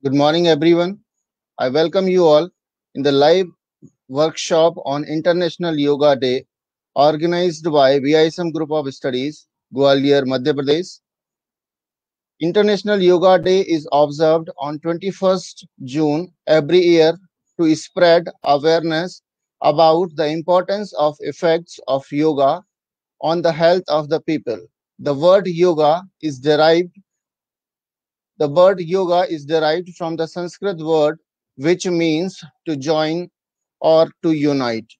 Good morning, everyone. I welcome you all in the live workshop on International Yoga Day organized by VISM Group of Studies, Gwalior, Madhya Pradesh. International Yoga Day is observed on 21st June every year to spread awareness about the importance of effects of yoga on the health of the people. The word yoga is derived The word yoga is derived from the Sanskrit word which means to join or to unite.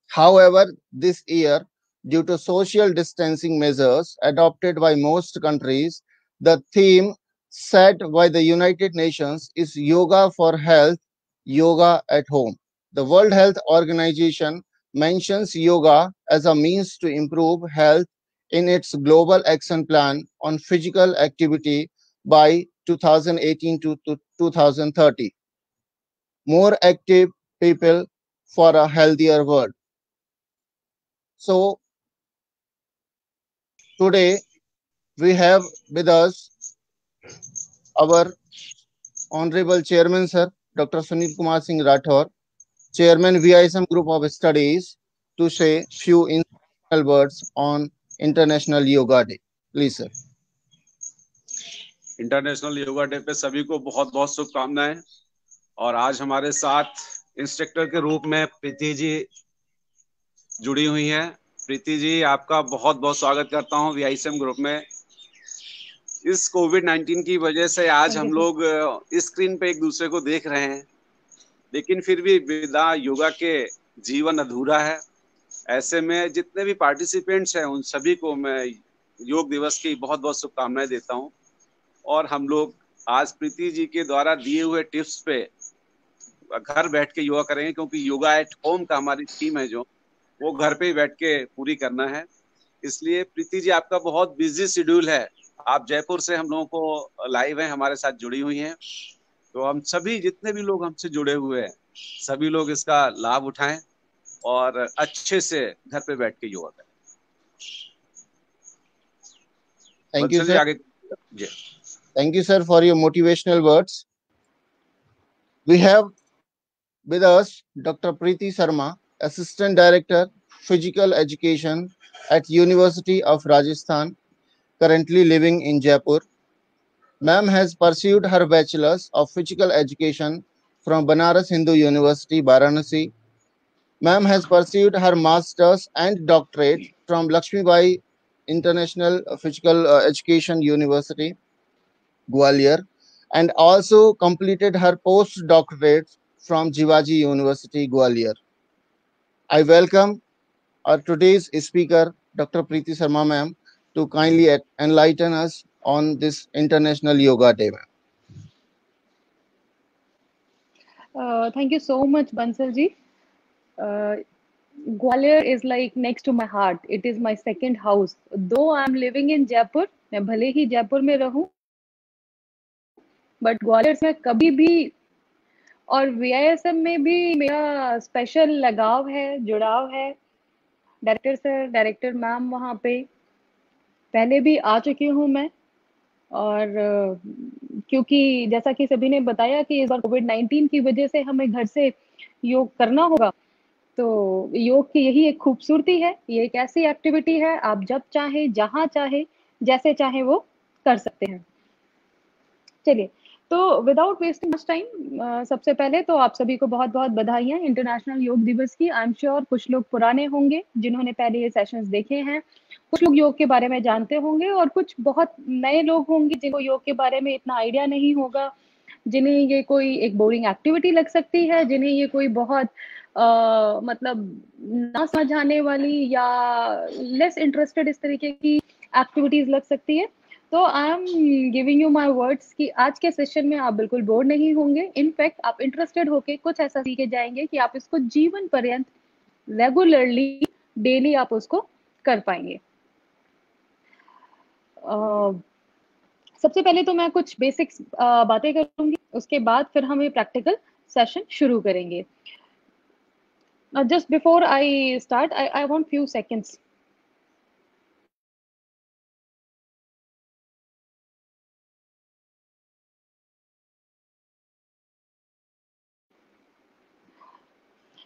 However, this year, due to social distancing measures adopted by most countries, the theme set by the United Nations is Yoga for Health, Yoga at Home. The World Health Organization mentions yoga as a means to improve health in its Global Action Plan on Physical Activity by 2018 to 2030. More active people for a healthier world. So, today we have with us our Honorable Chairman Sir, Dr. Sunil Kumar Singh Rathore, Chairman VISM Group of Studies, to say few inspirational words on International Yoga Day. Please, sir. International yoga day पे सभी को बहुत बहुत शुभकामनाएं। और आज हमारे साथ इंस्ट्रक्टर के रूप में प्रीति जी जुड़ी हुई हैं। प्रीति जी, आपका बहुत बहुत स्वागत करता हूं VISM ग्रुप में। इस कोविड-19 की वजह से आज हम लोग स्क्रीन पे एक दूसरे को देख रहे हैं, लेकिन फिर भी बिना योगा के जीवन अधूरा है। ऐसे में जितने भी पार्टिसिपेंट्स हैं उन सभी को मैं योग दिवस की बहुत बहुत शुभकामनाएं देता हूं। और हम लोग आज प्रीति जी के द्वारा दिए हुए टिप्स पे घर बैठ के योगा करेंगे, क्योंकि योगा एट होम का हमारी थीम है जो वो घर पे ही बैठ के पूरी करना है। इसलिए प्रीति जी, आपका बहुत बिजी शेड्यूल है। आप जयपुर से हम लोगों को लाइव हैं, हमारे साथ जुड़ी हुई हैं। तो हम सभी जितने भी लोग हमसे जुड़े हुए हैं, सभी लोग इसका लाभ उठाएं और अच्छे से घर पे बैठ के योगा करें। Thank you, Bansal ji, sir. आगे जी। Thank you, sir, for your motivational words. We have with us Dr. Preeti Sharma, Assistant Director, Physical Education at University of Rajasthan, currently living in Jaipur. Ma'am has pursued her bachelor's of physical education from Banaras Hindu University, Varanasi. Ma'am has pursued her master's and doctorate from Lakshmi Bai International Physical Education University, Gwalior, and also completed her postdoctorate from Jivaji University, Gwalior. I welcome our today's speaker, Dr. Preeti Sharma ma'am, to kindly enlighten us on this International Yoga Day. Thank you so much, Bansal ji. Gwalior is like next to my heart. It is my second house. Though I am living in Jaipur, मैं भले ही जयपुर में रहूं, but Gwalior से कभी भी और VISM में भी मेरा स्पेशल लगाव है, जुड़ाव है। डायरेक्टर सर, डायरेक्टर मैम वहाँ पे पहले भी आ चुकी हूँ मैं। और क्योंकि जैसा कि सभी ने बताया कि इस बार कोविड-19 की वजह से हमें घर से योग करना होगा, तो योग की यही एक खूबसूरती है। ये एक ऐसी एक्टिविटी है, आप जब चाहें, जहाँ चाहें, जैसे चाहें वो कर सकते हैं। चलिए, तो विदाउट वेस्टिंग मच टाइम, सबसे पहले तो आप सभी को बहुत-बहुत बधाइयाँ इंटरनेशनल योग दिवस की। आई एम श्योर कुछ लोग पुराने होंगे जिन्होंने पहले ये सेशंस देखे हैं, कुछ लोग योग के बारे में जानते होंगे और कुछ बहुत नए लोग होंगे जिनको योग के बारे में इतना आइडिया नहीं होगा, जिन्हें ये कोई एक बोरिंग एक्टिविटी लग सकती है, जिन्हें ये कोई बहुत मतलब ना समझ आने वाली या लेस इंटरेस्टेड इस तरीके की एक्टिविटीज लग सकती है। तो आई am giving you my words कि आज के सेशन में आप बिल्कुल बोर नहीं होंगे। इनफैक्ट आप इंटरेस्टेड होके कुछ ऐसा सीखे जाएंगे कि आप इसको जीवन पर्यंत रेगुलरली डेली आप उसको कर पाएंगे। सबसे पहले तो मैं कुछ बेसिक्स बातें करूंगी, उसके बाद फिर हम ये प्रैक्टिकल सेशन शुरू करेंगे। Just before I start, I want few seconds.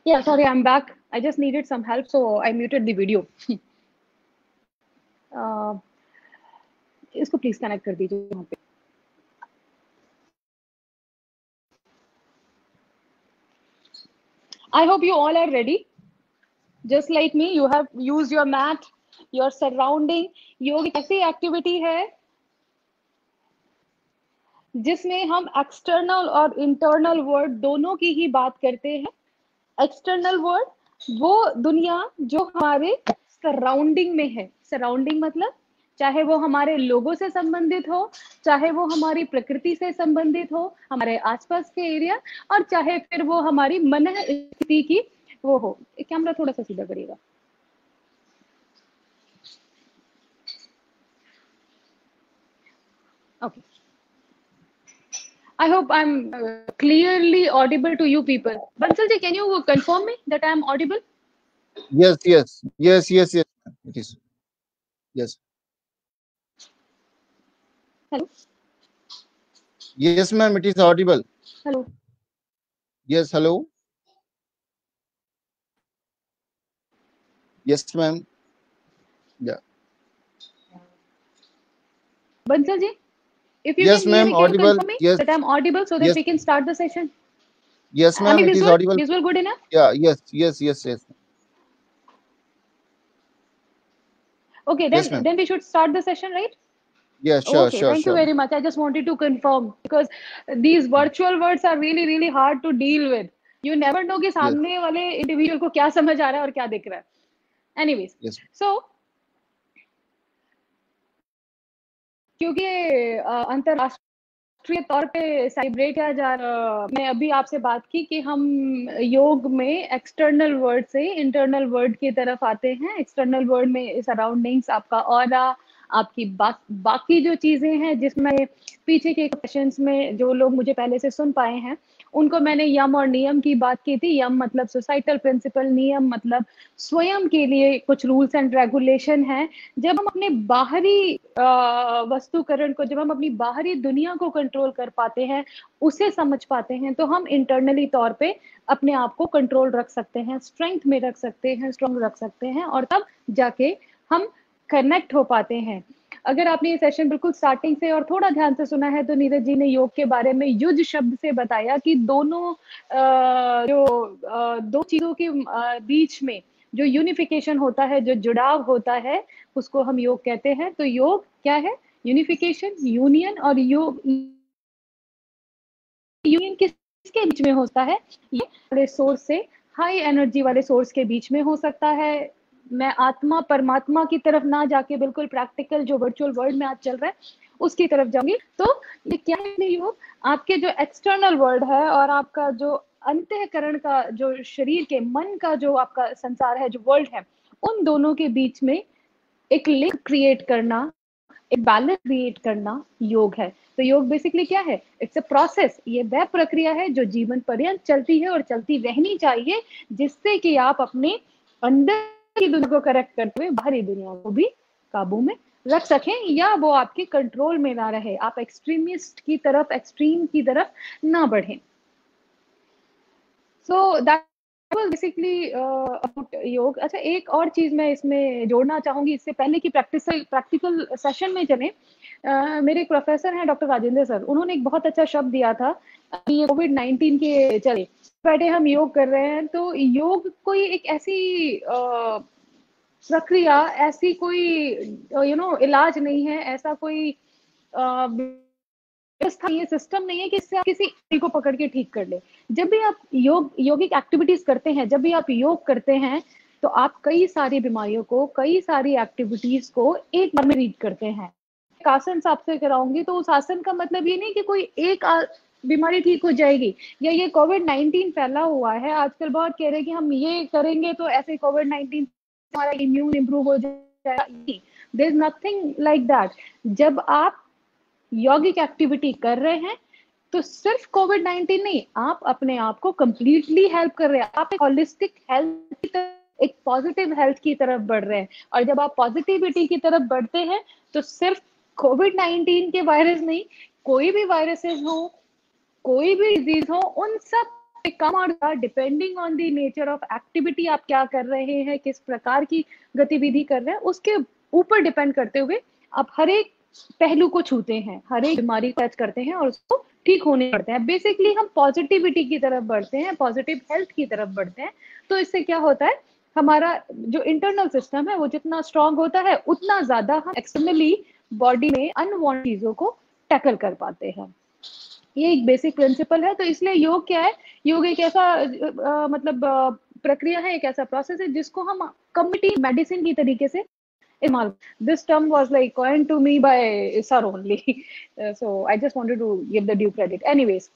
Yeah, sorry, I'm back. I just needed some help, so I muted the video. इसको प्लीज कनेक्ट कर दीजिए यहाँ पे. I hope you all are ready. Just like me, you have used your mat, your surrounding. योग एक ऐसी activity है जिसमें हम एक्सटर्नल और इंटरनल वर्ड दोनों की ही बात करते हैं. एक्सटर्नल वर्ड वो दुनिया जो हमारे सराउंडिंग में है. सराउंडिंग मतलब चाहे वो हमारे लोगों से संबंधित हो, चाहे वो हमारी प्रकृति से संबंधित हो, हमारे आसपास के एरिया, और चाहे फिर वो हमारी मन स्थिति की वो हो. कैमरा थोड़ा सा सीधा करिएगा. Okay. I hope I'm clearly audible to you people. Bansal ji, can you confirm me that I am audible? Yes. It is. Yes. Hello. Yes, ma'am. It is audible. Hello. Yes. Hello. Yes, ma'am. Yeah. Bansal ji, if you Yes, can hear ma'am. me, can you Audible. confirm me Yes. that I'm audible so that Yes. we can start the session? Yes, ma'am. It is Visual? audible. Visual good enough? Yeah. Yes. Okay, Yes, ma'am. then we should start the session, right? Yeah. Sure. Okay, thank you very much. I just wanted to confirm because these virtual words are really hard to deal with. You never know कि सामने वाले individual को क्या समझ आ रहा है और क्या दिख रहा है. Anyways, Yes. so क्योंकि अंतरराष्ट्रीय तौर पे सेलिब्रेट किया जा रहा, मैं अभी आपसे बात की कि हम योग में एक्सटर्नल वर्ड से इंटरनल वर्ड की तरफ आते हैं. एक्सटर्नल वर्ड में सराउंडिंग्स, आपका ऑरा, आपकी बाकी जो चीजें हैं, जिसमें पीछे के क्वेश्चंस में जो लोग मुझे पहले से सुन पाए हैं उनको मैंने यम और नियम की बात की थी. यम मतलब सोसाइटल प्रिंसिपल, नियम मतलब स्वयं के लिए कुछ रूल्स एंड रेगुलेशन है. जब हम अपने बाहरी वस्तुकरण को, जब हम अपनी बाहरी दुनिया को कंट्रोल कर पाते हैं, उसे समझ पाते हैं, तो हम इंटरनली तौर पे अपने आप को कंट्रोल रख सकते हैं, स्ट्रेंथ में रख सकते हैं, स्ट्रॉन्ग रख सकते हैं, और तब जाके हम कनेक्ट हो पाते हैं. अगर आपने ये सेशन बिल्कुल स्टार्टिंग से और थोड़ा ध्यान से सुना है तो नीरज जी ने योग के बारे में युज शब्द से बताया कि दोनों दो चीजों के बीच में जो यूनिफिकेशन होता है, जो जुड़ाव होता है, उसको हम योग कहते हैं. तो योग क्या है? Unification, union. और योग यूनियन किसके बीच में होता है? ये बड़े सोर्स से, हाई एनर्जी वाले सोर्स के बीच में हो सकता है. मैं आत्मा परमात्मा की तरफ ना जाके बिल्कुल प्रैक्टिकल जो वर्चुअल वर्ल्ड में आज चल रहा है उसकी तरफ जाऊंगी. तो ये क्या है योग? आपके जो एक्सटर्नल वर्ल्ड है और आपका जो अंतःकरण का, जो शरीर के मन का जो आपका संसार है, जो वर्ल्ड है, उन दोनों के बीच में एक लिंक क्रिएट करना, एक बैलेंस क्रिएट करना योग है. तो योग बेसिकली क्या है? It's a process. ये वह प्रक्रिया है जो जीवन पर्यंत चलती है और चलती रहनी चाहिए, जिससे कि आप अपने अंदर की दुनिया को करेक्ट करते हुए बाहरी दुनिया को भी काबू में रख सकें, या वो आपके कंट्रोल में ना रहे, आप एक्सट्रीमिस्ट की तरफ, एक्सट्रीम की तरफ ना बढ़ें. So that was basically about योग. अच्छा, एक और चीज मैं इसमें जोड़ना चाहूंगी इससे पहले कि प्रैक्टिकल सेशन में चले. मेरे एक प्रोफेसर हैं डॉक्टर राजेंद्र सर, उन्होंने एक बहुत अच्छा शब्द दिया था. अभी ये कोविड-19 के चले बैठे हम योग कर रहे हैं, तो योग कोई एक ऐसी प्रक्रिया, ऐसी कोई इलाज नहीं है, ऐसा कोई व्यवस्था, ये सिस्टम नहीं है कि इससे आप किसी को पकड़ के ठीक कर ले. जब भी आप योगिक एक्टिविटीज करते हैं, जब भी आप योग करते हैं, तो आप कई सारी बीमारियों को, कई सारी एक्टिविटीज को एक बार में रीड करते हैं. एक आसन आपसे कराऊंगी तो उस आसन का मतलब ये नहीं कि कोई एक बीमारी ठीक हो जाएगी, या ये कोविड-19 फैला हुआ है. आजकल बहुत कह रहे हैं कि हम ये करेंगे तो ऐसे कोविड-19 हमारा इम्यून इम्प्रूव हो जाएगा. There is nothing like that. जब आप यौगिक एक्टिविटी कर रहे हैं तो सिर्फ कोविड-19 नहीं, आप अपने आप को कंप्लीटली हेल्प कर रहे हैं. आप एक होलिस्टिक हेल्थ की तरफ, एक पॉजिटिव हेल्थ की तरफ बढ़ रहे हैं. और जब आप पॉजिटिविटी की तरफ बढ़ते हैं तो सिर्फ कोविड-19 के वायरस नहीं, कोई भी वायरसेस हो, कोई भी डिजीज हो, उन सब कम और depending on the nature of activity आप क्या कर रहे हैं, किस प्रकार की गतिविधि कर रहे हैं, उसके ऊपर डिपेंड करते हुए आप हर एक पहलू को छूते हैं, हर एक बीमारी को टच करते हैं और उसको ठीक होने पड़ते हैं। बेसिकली हम पॉजिटिविटी की तरफ बढ़ते हैं, पॉजिटिव हेल्थ की तरफ बढ़ते हैं। तो इससे क्या होता है, हमारा जो इंटरनल सिस्टम है वो जितना स्ट्रांग होता है उतना ज्यादा हम एक्सटर्नली बॉडी में अनवांटेड चीजों को टैकल कर पाते हैं। ये एक बेसिक प्रिंसिपल है। तो इसलिए योग क्या है, योग एक ऐसा मतलब प्रक्रिया है, एक ऐसा प्रोसेस है जिसको हम कम्युनिटी मेडिसिन की तरीके से इस्तेमाल। This term was like coined to me by sir only. So I just wanted to give the due credit. Anyways,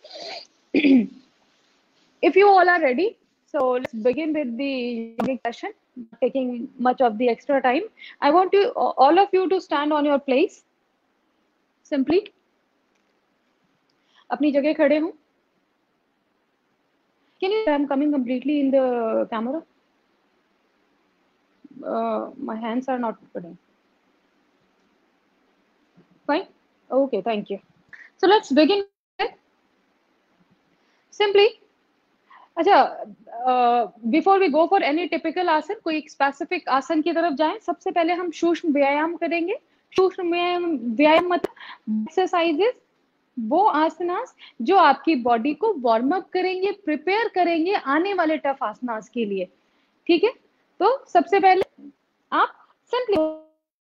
if you all are ready, so let's begin with the yogic session, not taking much of the extra time. I want you, all of you, to stand on your place. Simply अपनी जगह खड़े हूं। Can you? I'm coming completely in the camera. My hands are not putting. Fine. Okay, thank you. So let's begin. Simply, अच्छा, before we go for any typical asana, कोई एक specific आसन की तरफ जाएं। सबसे पहले हम सूक्ष्म व्यायाम करेंगे। सूक्ष्म व्यायाम मतलब एक्सरसाइजेस, वो आसनास जो आपकी बॉडी को वार्म अप करेंगे, प्रिपेयर करेंगे आने वाले टफ आसनास के लिए। ठीक है, तो सबसे पहले आप सिंपली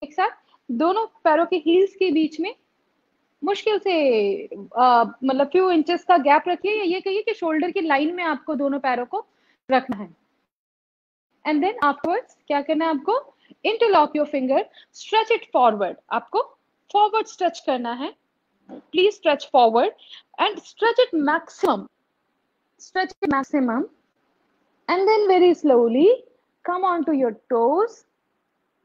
एक साथ दोनों पैरों के हील्स के बीच में मुश्किल से मतलब फ्यू इंचेस का गैप रखिए, या ये कहिए कि शोल्डर की लाइन में आपको दोनों पैरों को रखना है। एंड देन आफ्टरवर्ड्स क्या करना है आपको, interlock your finger, stretch it forward. आपको फॉरवर्ड स्ट्रेच करना है। Please stretch forward and stretch it maximum, stretch it maximum, and then very slowly come on to your toes.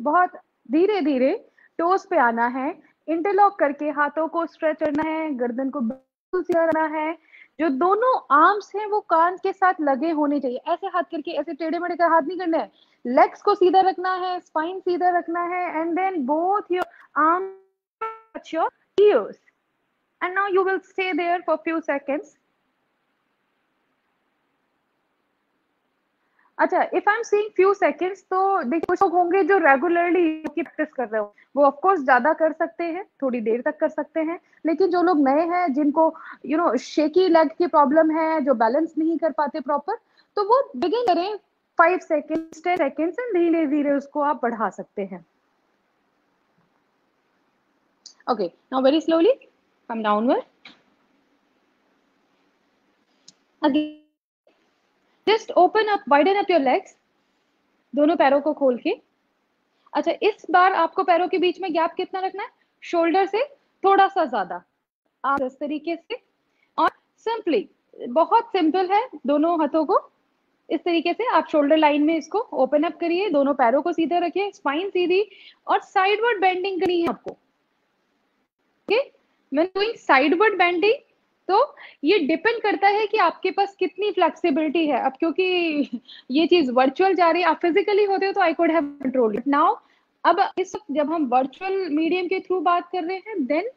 बहुत धीरे धीरे टोस पे आना है, इंटरलॉक करके हाथों को स्ट्रेच करना है, गर्दन को बिल्कुल सीधा रखना है। जो दोनों आर्म्स हैं वो कान के साथ लगे होने चाहिए। ऐसे हाथ करके ऐसे टेढ़े मेढ़े का हाथ नहीं करना है। लेग्स को सीधा रखना है, स्पाइन सीधा रखना है, and then both your arm touch your ears, and now you will stay there for few seconds. अच्छा, if I am seeing few seconds, तो देखिए कुछ लोग होंगे जो रेगुलरली की प्रैक्टिस कर रहे हो, वो ऑफ कोर्स ज्यादा कर सकते हैं, थोड़ी देर तक कर सकते हैं। लेकिन जो लोग नए हैं, जिनको शेकी लेग की प्रॉब्लम है, जो बैलेंस नहीं कर पाते प्रॉपर, तो वो बिगिन करें 5 सेकेंड्स 10 सेकेंड्स, एंड धीरे धीरे उसको आप बढ़ा सकते हैं। Okay, now very slowly come downward again, just open up, widen up your legs, दोनों पैरों को खोल के। अच्छा, इस बार आपको पैरों के बीच में गैप कितना रखना है, शोल्डर से थोड़ा सा ज्यादा, आप इस तरीके से। और सिंपली, बहुत सिंपल है, दोनों हाथों को इस तरीके से आप शोल्डर लाइन में इसको ओपन अप करिए, दोनों पैरों को सीधा रखिए, स्पाइन सीधी, और साइडवर्ड बेंडिंग करनी है आपको। Okay, when doing sideward bending, तो ये डिपेंड करता है कि आपके पास कितनी फ्लेक्सिबिलिटी है। अब क्योंकि ये चीज वर्चुअल जा रही है, आप फिजिकली होते हो तो I could have control it. Now अब इस वक्त जब हम वर्चुअल मीडियम के थ्रू बात कर रहे हैं, देन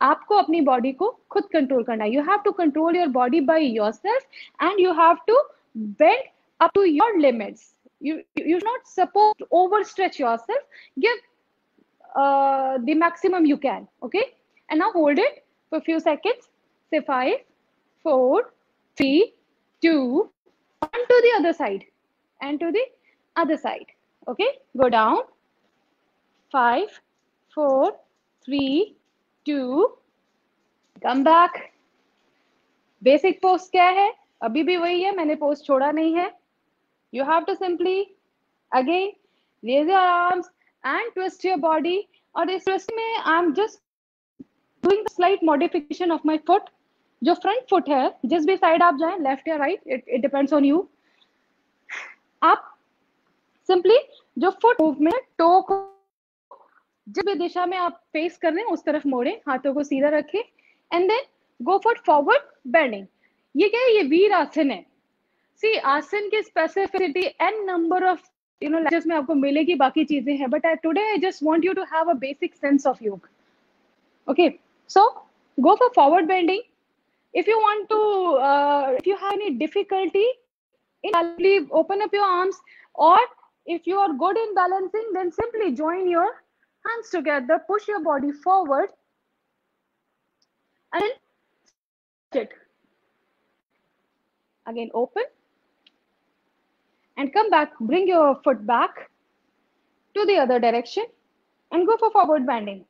आपको अपनी बॉडी को खुद कंट्रोल करना है। You have to control your body by yourself, and you have to bend up to your limits. you not supposed to overstretch yourself. Give the maximum you can. Okay, and now hold it for a few seconds. Say 5, 4, 3, 2, on to the other side, and to the other side. Okay, go down. 5, 4, 3, 2, come back. Basic post क्या है, अभी भी वही है, मैंने post छोड़ा नहीं है। You have to simply again raise your arms and twist your body. और इस twist में I'm just doing the slight modification of my foot. जो front foot है, जिस भी साइड आप जाएं, left या right, it depends on you. आप simply जो foot movement, toe को जिस भी दिशा में आप फेस कर रहे हैं उस तरफ मोड़ें, हाथों को सीधा रखें, and then go for forward bending. ये क्या है, ये वीर आसन है। सी आसन की specificity an number of lectures में आपको मिलेगी, बाकी चीजें हैं, but today I just want you to have a basic sense of yoga. Okay, so go for forward bending. If you want to, if you have any difficulty in balancing, open up your arms, or if you are good in balancing, then simply join your hands together, push your body forward, and then stretch it. Again, open and come back. Bring your foot back to the other direction and go for forward bending.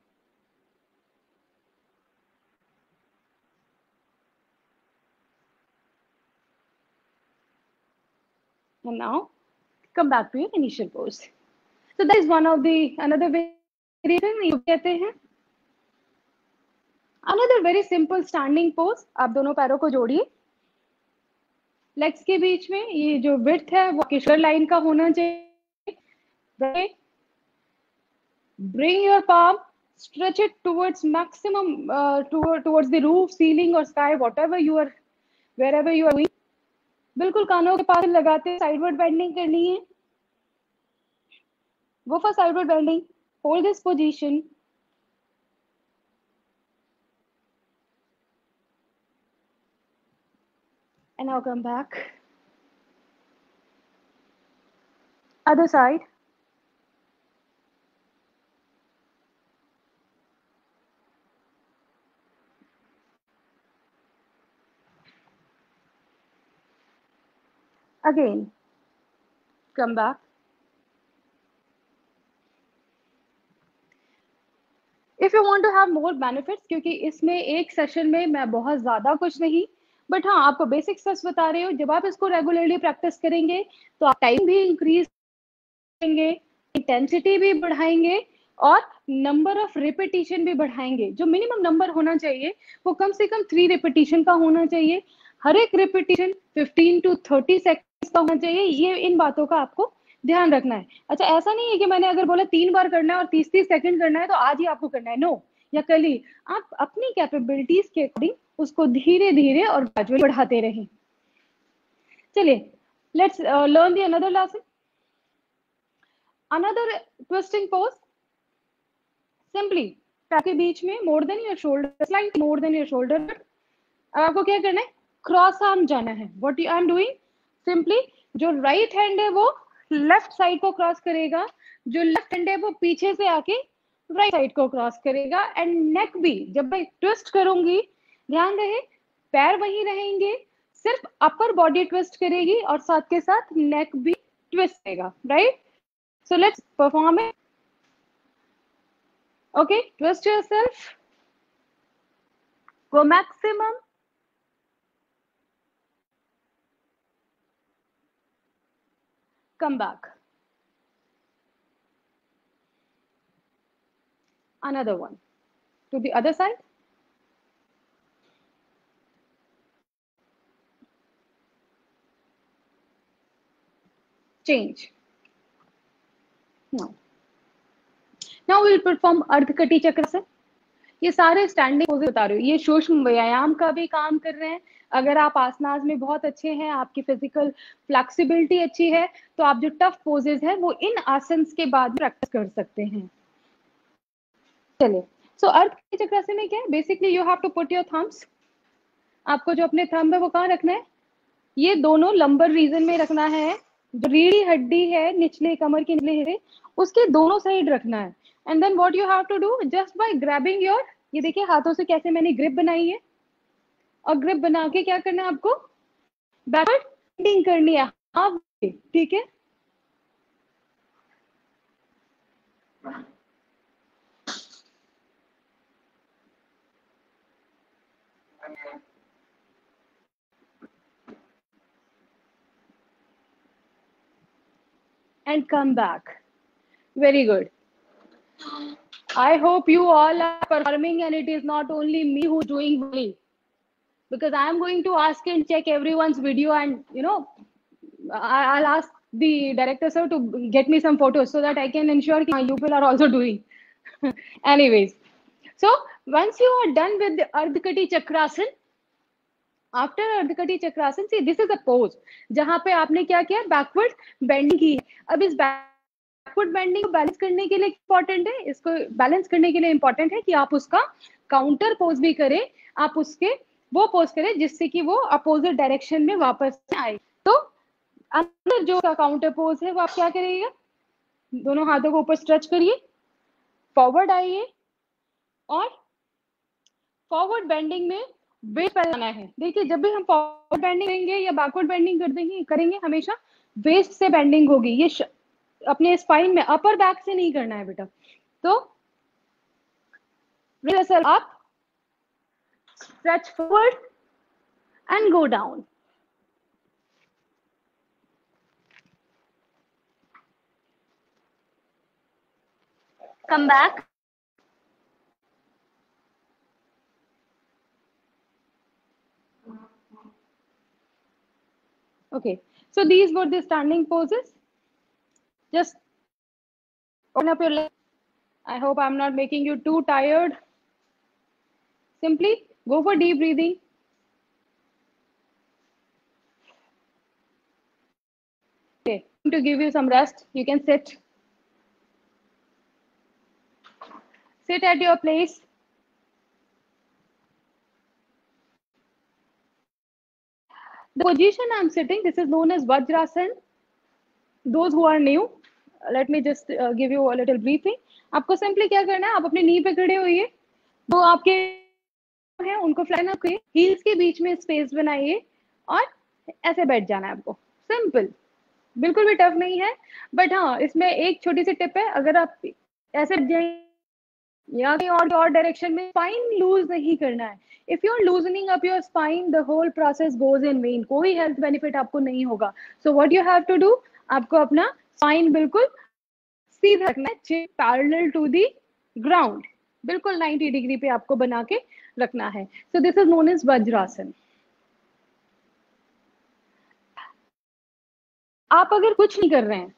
And now come back to your initial pose. So that is one of the another variation कहते हैं. Another very simple standing pose. आप दोनों पैरों को जोड़िए. Legs के बीच में ये जो विड्थ है वो शोल्डर लाइन का होना चाहिए. Bring your palm, stretch it towards maximum, towards the roof, ceiling or sky, whatever you are, wherever you are doing. बिल्कुल कानों के पास लगाते साइडवर्ड बेंडिंग करनी है. Go for sideward bending. Hold this position. And now come back. Other side. Again. Come back. If you want to have more benefits, क्योंकि इसमें एक session में मैं बहुत ज़्यादा कुछ नहीं, बट हाँ आपको बेसिक स्टेप्स बता रही हूँ. जब आप इसको रेगुलरली प्रैक्टिस करेंगे तो आप टाइम भी इंक्रीज करेंगे, इंटेंसिटी भी बढ़ाएंगे और नंबर ऑफ रिपीटिशन भी बढ़ाएंगे. जो मिनिमम नंबर होना चाहिए वो कम से कम 3 रिपीटिशन का होना चाहिए. हर एक रिपीटिशन 15 to 30 सेकेंड्स का होना चाहिए. ये इन बातों का आपको ध्यान रखना है. अच्छा, ऐसा नहीं है कि मैंने अगर बोला 3 बार करना है और 30-30 सेकंड करना है तो आज ही आपको करना है. नो, या कल ही. आप अपनी कैपेबिलिटीज के अकॉर्डिंग उसको धीरे धीरे और ग्रेजुअली बढ़ाते रहें. चलिए, let's learn the another lesson. Another twisting pose. Simply पैर के बीच में more than your shoulder, slightly more than your shoulder. आपको क्या करना है? क्रॉस आर्म जाना है. What I am doing? Simply जो राइट हैंड है वो लेफ्ट साइड को क्रॉस करेगा, जो लेफ्ट हैंड है वो पीछे से आके राइट साइड को क्रॉस करेगा. एंड नेक भी जब मैं ट्विस्ट करूंगी, ध्यान रहे पैर वहीं रहेंगे, सिर्फ अपर बॉडी ट्विस्ट करेगी और साथ के साथ नेक भी ट्विस्ट करेगा. Right? So let's perform it. Okay, twist yourself. Go maximum. Come back. Another one. To the other side. Change. Now we will perform अर्धकटी चक्रासन. ये सारे स्टैंडिंग पोजेस बता रही हूँ. ये सूक्ष्म व्यायाम का भी काम कर रहे हैं. अगर आप आसनास में बहुत अच्छे हैं, आपकी फिजिकल फ्लेक्सिबिलिटी अच्छी है, तो आप जो टफ पोजेस है वो इन आसन्स के बाद प्रैक्टिस कर सकते हैं. चलिए, सो अर्धकटी चक्रासन में क्या है? Basically you have to put your thumbs. आपको जो अपने थंब है वो कहाँ रखना है? ये दोनों लंबर रीजन में रखना है. जो रीढ़ी हड्डी है निचले कमर के निचले हिस्से, उसके दोनों साइड रखना है. And then what you have to do, just by grabbing your, ये देखिए हाथों से कैसे मैंने ग्रिप बनाई है, और ग्रिप बना के क्या करना है आपको? बैकवर्ड बेंडिंग करनी है. हाफ, ठीक है? And come back. Very good. I hope you all are performing and it is not only me who's doing well, because I am going to ask and check everyone's video, and I'll ask the director sir to get me some photos so that I can ensure that you people are also doing. Anyways, so once you are done with the Ardhakati Chakrasan, after Ardhakati Chakrasana, see this is a pose जहां पे आपने क्या किया? Backward bending की. अब इस backward bending को balance करने के लिए इंपॉर्टेंट है, इसको बैलेंस करने के लिए इंपॉर्टेंट है कि आप उसका काउंटर पोज भी करें. आप उसके वो पोज करे जिससे कि वो अपोजिट डायरेक्शन में वापस आए। तो अंदर जो काउंटर पोज है वो आप क्या करिएगा, दोनों हाथों को ऊपर स्ट्रेच करिए, फॉरवर्ड आइए और फॉरवर्ड बेंडिंग में वेट पर आना है। देखिए जब भी हम फॉरवर्ड बेंडिंग करेंगे या बैकवर्ड बेंडिंग करेंगे हमेशा वेस्ट से बेंडिंग होगी। ये अपने स्पाइन में, अपर बैक से नहीं करना है बेटा। तो up, stretch forward and go down. Come back. Okay, so these were the standing poses. Just open up your legs. I hope I'm not making you too tired. Simply go for deep breathing. Okay, to give you some rest, you can sit. Sit at your place. The position I'm sitting, this is known as Vajrasana. Those who are new, let me just give you a little briefing. आपको simply क्या करना है, आप अपने नी पे खड़े होइए, तो आपके हैं उनको फ्लैट अप करिए, हील्स के बीच में स्पेस बनाइए और ऐसे बैठ जाना है आपको। सिंपल, बिल्कुल भी टफ नहीं है। बट हाँ, इसमें एक छोटी सी टिप है, अगर आप ऐसे या कहीं और डायरेक्शन में, स्पाइन लूज नहीं करना है। If you are loosening up your spine, the whole process goes in vain, कोई हेल्थ बेनिफिट आपको नहीं होगा। So what you have to do, आपको अपना स्पाइन बिल्कुल सीधा रखना है, पैरेलल टू द ग्राउंड, बिल्कुल 90 डिग्री पे आपको बना के रखना है। So this is known as vajrasana. आप अगर कुछ नहीं कर रहे हैं,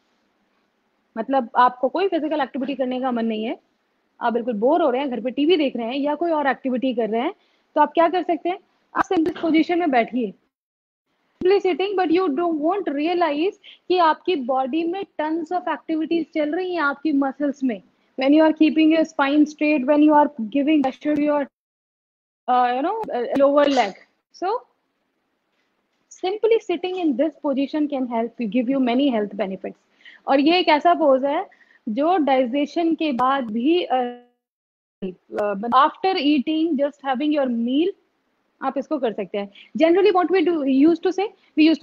मतलब आपको कोई फिजिकल एक्टिविटी करने का मन नहीं है, आप बिल्कुल बोर हो रहे हैं, घर पे टीवी देख रहे हैं या कोई और एक्टिविटी कर रहे हैं, तो आप क्या कर सकते हैं, आप सिंपल पोजीशन में बैठिए, simply sitting, but you don't want realise कि आपकी बॉडी में टन्स ऑफ एक्टिविटीज चल रही हैं आपकी मसल्स में। When you are keeping your spine straight, when you are giving pressure to your lower leg, so simply sitting in this position can help you, give you many health benefits. और ये एक ऐसा pose है जो digestion के बाद भी after eating, just having your meal, आप इसको कर सकते हैं। Generally what we do used to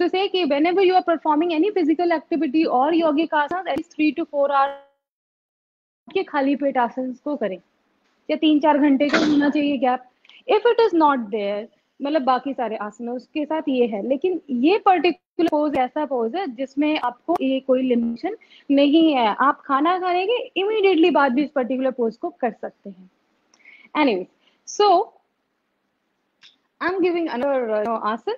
say कि whenever you are performing any physical activity और योगिक आसन, एट 3 to 4 आवर के खाली पेट आसन को करें, या 3-4 घंटे का होना चाहिए gap. If it is not there, मतलब बाकी सारे आसनों के साथ ये है, लेकिन ये पर्टिकुलर पोज ऐसा पोज है जिसमें आपको ये कोई लिमिटेशन नहीं है, आप खाना खाने के इमीडिएटली बाद भी इस पर्टिकुलर पोज को कर सकते हैं। Anyway, so I am giving another asana.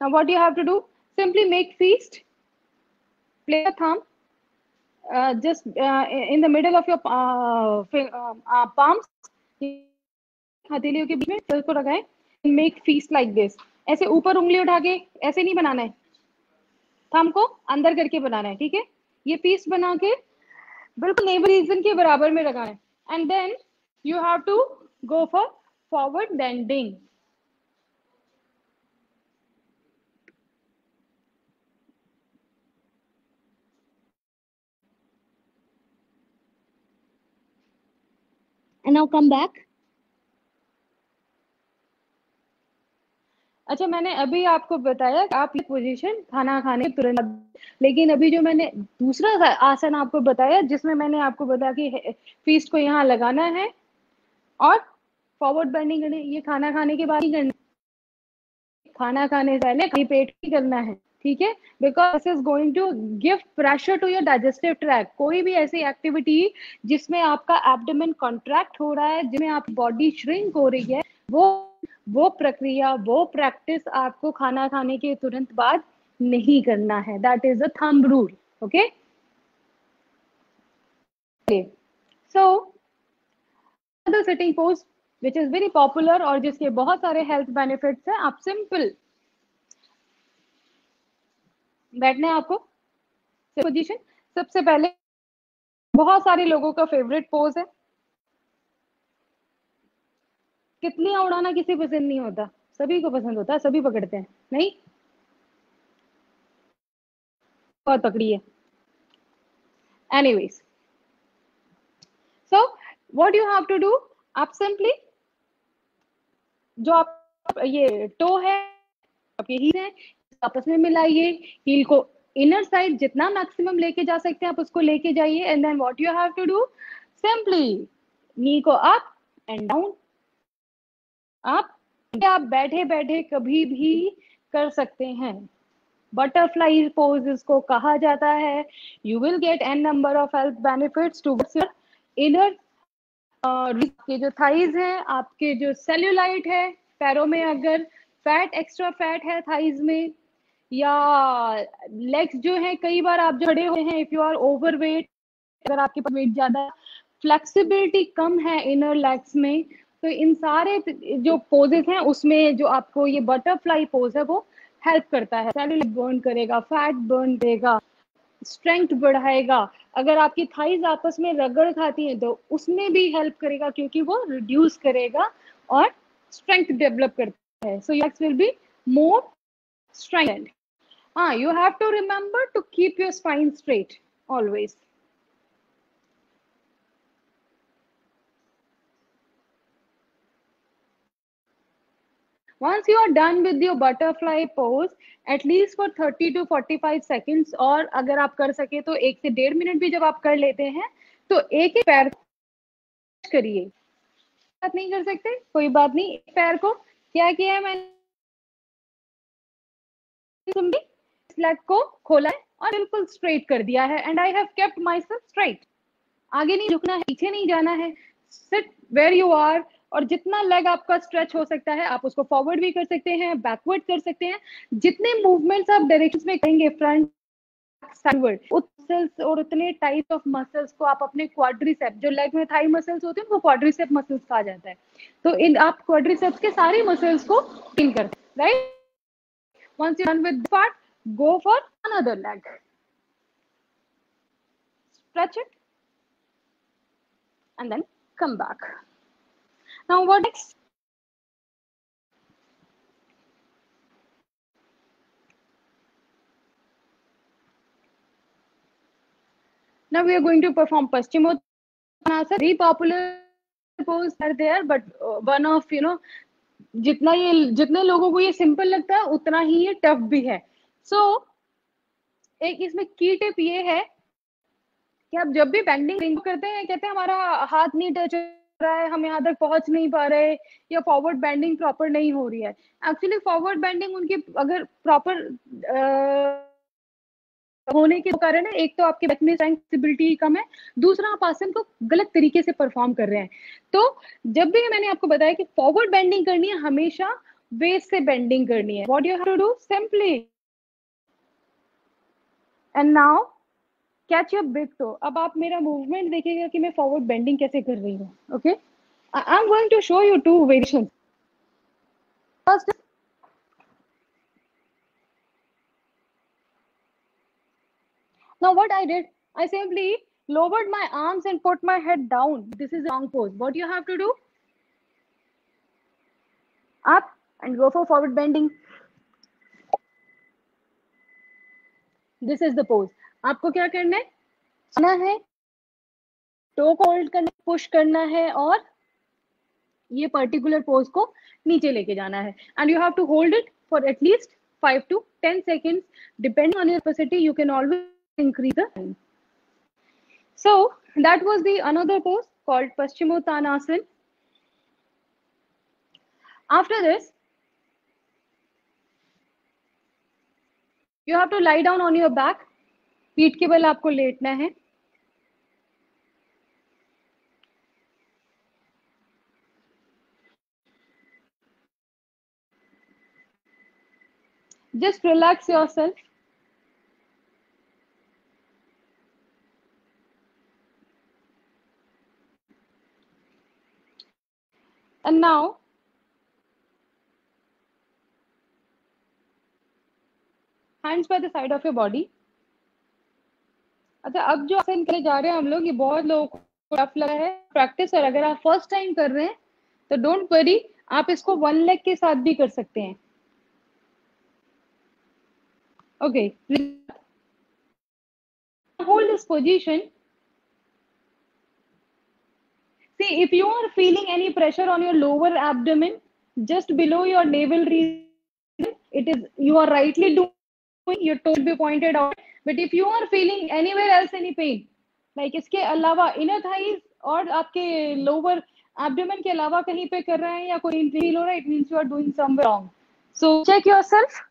Now what you have to do, simply make fist, place a thumb just in the middle of your palms, हथेलियों के बीच में सिर को लगाएं, मेक फीस्ट लाइक दिस। ऐसे ऊपर उंगली उठा के ऐसे नहीं बनाना है, थंब को अंदर करके बनाना है, ठीक है। ये फीस्ट बना के बिल्कुल नेवल रीजन के बराबर में लगाना है, and then you have to go for forward bending. And now come back. अच्छा, मैंने अभी आपको बताया कि आप ये पोजीशन खाना खाने तुरंत, लेकिन अभी जो मैंने दूसरा आसन आपको बताया, जिसमें मैंने आपको बताया कि फीस्ट को यहाँ लगाना है और फॉरवर्ड बेंडिंग करनी, ये खाना खाने के बाद ही करना, खाना खाने से पहले खाली पेट ही करना है, ठीक है, because this is going to give pressure to your digestive tract. कोई भी ऐसी एक्टिविटी जिसमें आपका एब्डोमेन कॉन्ट्रैक्ट हो रहा है, जिसमें आप बॉडी श्रिंक हो रही है, वो प्रक्रिया, वो प्रैक्टिस आपको खाना खाने के तुरंत बाद नहीं करना है। That is a thumb rule, okay. So other sitting pose which is very popular और जिसके बहुत सारे हेल्थ बेनिफिट्स हैं, आप सिंपल बैठना है आपको पोजीशन। सबसे पहले बहुत सारे लोगों का फेवरेट पोज है, तितलियां उड़ाना किसी पसंद नहीं होता, सभी को पसंद होता है, सभी पकड़ते हैं, नहीं? बहुत पकड़ी है। Anyways, so what you have to do, आप सिंपली जो आप ये टो है आपके हील है आपस में मिलाइए, हील को इनर साइड जितना मैक्सिमम लेके जा सकते हैं आप उसको लेके जाइए, and then what you have to do, simply knee को अप एंड डाउन। आप बैठे बैठे कभी भी कर सकते हैं। बटरफ्लाई पोज इसको कहा जाता है। You will get an number of health benefits towards your inner के जो थाइज है, आपके जो सेल्यूलाइट है पैरों में, अगर फैट एक्स्ट्रा फैट है थाइज में, या लेग्स जो है, कई बार आप जो खड़े हुए हैं, इफ यू आर ओवरवेट, अगर आपके पास वेट ज्यादा, फ्लेक्सिबिलिटी कम है इनर लेग्स में, तो इन सारे जो पोजेस हैं उसमें जो आपको ये बटरफ्लाई पोज है वो हेल्प करता है। सेल्यूलाइट बर्न करेगा, फैट बर्न करेगा, स्ट्रेंथ बढ़ाएगा। अगर आपकी थाइज आपस में रगड़ खाती हैं तो उसमें भी हेल्प करेगा, क्योंकि वो रिड्यूस करेगा और स्ट्रेंथ डेवलप करता है। So your legs will be more strengthened. You have to remember to keep your spine straight always. Once you are done with your butterfly pose, at least for 30 to 45 seconds, और अगर आप कर सके तो 1 से 1.5 minute भी जब आप कर लेते हैं तो एक ही पैर करिए। बात नहीं कर सकते कोई बात नहीं, एक पैर को क्या किया है मैंने, लेग को खोला है और बिल्कुल स्ट्रेट कर दिया है, and I have kept my self straight. आगे नहीं झुकना है, पीछे नहीं जाना है, सिट वेयर यू आर। और जितना लेग आपका स्ट्रेच हो सकता है आप उसको फॉरवर्ड भी कर सकते हैं, बैकवर्ड कर सकते हैं। जितने मूवमेंट्स आप डायरेक्शंस में करेंगे, फ्रंट साइडवर्ड, मसल्स और उतने टाइप ऑफ मसल्स को आप अपने क्वाड्रिसेप, जो लेग में थाई मसल्स होते हैं वो क्वाड्रिसेप मसल्स कहा जाता है, तो इन आप क्वाड्रिसेप्स के सारे मसल्स को इन करते हैं, right? Once you're done with this part, go for another leg. Stretch it and then come back. Now what next? Now we are going to perform Paschimottanasana. Very popular pose are there, but one of जितने लोगों को ये simple लगता है उतना ही ये tough भी है। सो एक इसमें की टिप ये है कि आप जब भी बेंडिंग करते हैं, कहते हैं हमारा हाथ नहीं टच हो रहा है, हम यहाँ तक पहुंच नहीं पा रहे, या फॉरवर्ड बेंडिंग प्रॉपर नहीं हो रही है। एक्चुअली फॉरवर्ड बेंडिंग उनकी अगर प्रॉपर होने के कारण है, एक तो आपके बैक में फ्लेक्सिबिलिटी कम है, दूसरा आप आसन को गलत तरीके से परफॉर्म कर रहे हैं। तो जब भी मैंने आपको बताया कि फॉरवर्ड बेंडिंग करनी है, हमेशा वेस्ट से बेंडिंग करनी है। What you have to do, simply and now catch your big toe. अब आप मेरा मूवमेंट देखिएगा कि मैं फॉरवर्ड बेंडिंग कैसे कर रही हूँ। Okay, I am going to show you 2 variations. First, now what I did, I simply lowered my arms and put my head down. This is a long pose. What you have to do, up and go for forward bending. This is the pose. आपको क्या करना है, to को hold करना, push करना है और ये पर्टिकुलर पोज को नीचे लेके जाना है, and you have to hold it for at least 5 to 10 seconds. Depending on your capacity, you can always increase the time. So that was the another pose called Paschimottanasana. After this, you have to lie down on your back. पीठ के बल आपको लेटना है। Just relax yourself. And now hands by the side of your body. अच्छा, अब जो आसन करने जा रहे हैं हम लोग, ये बहुत लोगों को टफ लगा है प्रैक्टिस, और अगर आप फर्स्ट टाइम कर रहे हैं तो डोंट वरी, आप इसको 1 लेग के साथ भी कर सकते हैं. Okay, hold this position. See, if you are feeling any pressure on your lower abdomen, just below your navel region, it is, you are rightly doing, your toe should be pointed out. But if you are feeling anywhere else any pain, like इसके अलावा inner thighs और आपके lower abdomen के अलावा कहीं पे कर रहे हैं या कोई feel हो रहा है, it means you are doing somewhere wrong. So check yourself.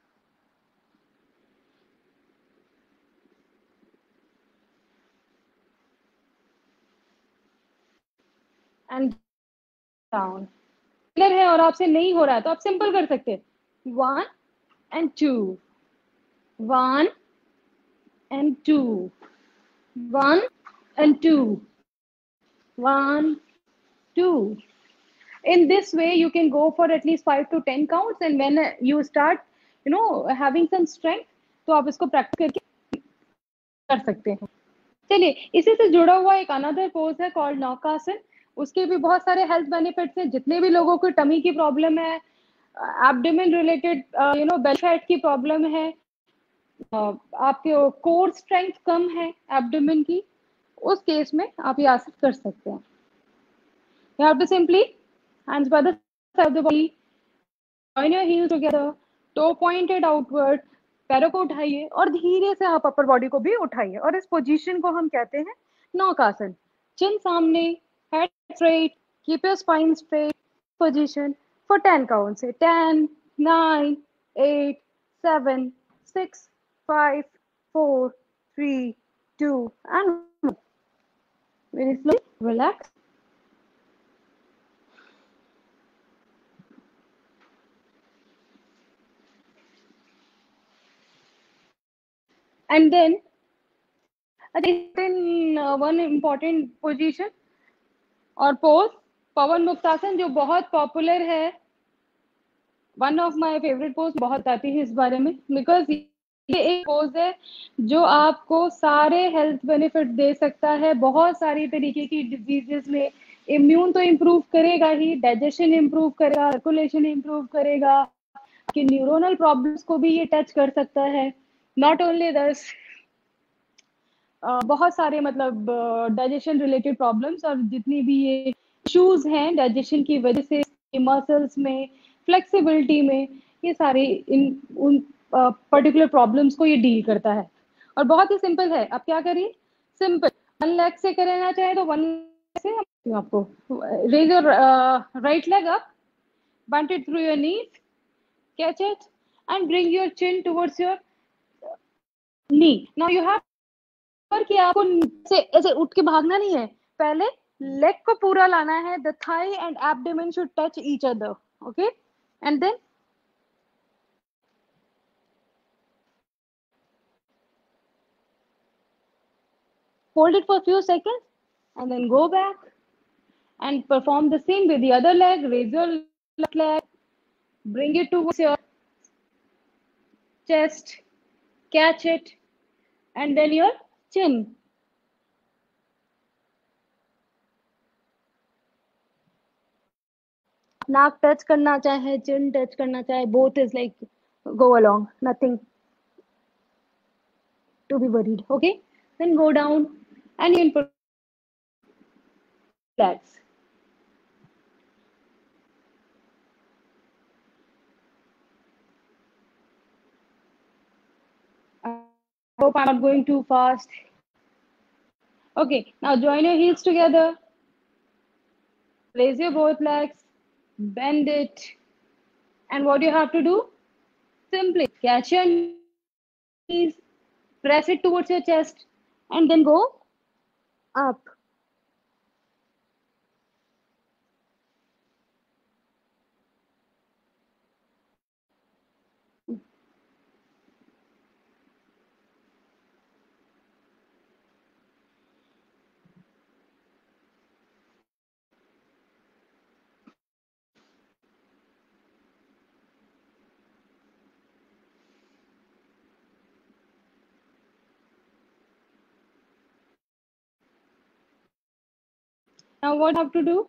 And down. Clear है और आपसे नहीं हो रहा है तो आप सिंपल कर सकते हैं. 1 and 2, 1 and 2, 1 and 2, 1, 2. In this way, you can go for at least 5 to 10 counts, and when you start, having some strength, तो आप इसको प्रैक्टिस करके कर सकते हैं. चलिए, इसी से जुड़ा हुआ एक अनदर पोज है कॉल्ड नौकासन. उसके भी बहुत सारे हेल्थ बेनिफिट्स हैं. जितने भी लोगों को टमी की प्रॉब्लम है, एब्डोमेन रिलेटेड बेल फैट की प्रॉब्लम है, आपके कोर स्ट्रेंथ कम है एब्डोमेन की, उस केस में आप ये आसन कर सकते हैं. You have to simply hands by the side of the body, join your heels together, toe pointed outward, पैरों को उठाइए और धीरे से आप अपर बॉडी को भी उठाइए. और इस पोजीशन को हम कहते हैं नौकासन. चिन सामने, head straight, keep your spine straight. Position for 10 counts. 10, 9, 8, 7, 6, 5, 4, 3, 2, and 1. Very slowly, relax. And then, one important position और पोज, पवन मुक्तासन, जो बहुत पॉपुलर है. One of my favourite pose. बहुत आती है इस बारे में बिकॉज ये एक पोज है जो आपको सारे हेल्थ बेनिफिट दे सकता है. बहुत सारी तरीके की डिजीजेस में इम्यून तो इम्प्रूव करेगा ही, डाइजेशन इम्प्रूव करेगा, सर्कुलेशन इम्प्रूव करेगा, आपके न्यूरोनल प्रॉब्लम्स को भी ये टच कर सकता है. नॉट ओनली दस, बहुत सारे मतलब डाइजेशन रिलेटेड प्रॉब्लम्स और जितनी भी ये इश्यूज हैं डाइजेशन की वजह से मसल्स में, फ्लेक्सिबिलिटी में, ये सारे इन उन पर्टिकुलर प्रॉब्लम्स को ये डील करता है. और बहुत ही सिंपल है. आप क्या करिए, सिंपल 1 लेग से करना चाहे तो 1 लेग से. आपको raise your right leg up, bend it through your knees, catch it and bring your chin towards your knee. Now you have कि आपको से ऐसे उठ के भागना नहीं है. पहले लेग को पूरा लाना है. The thigh and abdomen should touch each other. Okay, and then hold it for a few seconds and then go back and perform the same with the other leg. Raise your left leg, bring it towards your chest, catch it, and then your chin. नाक touch करना चाहे, चिन touch करना चाहे, both is like go along, nothing to be worried. Okay, then go down and you can relax. I hope I'm not going too fast. Okay, now join your heels together. Raise your both legs, bend it, and what you have to do? Simply catch your knees, press it towards your chest, and then go up. Now what you have to do?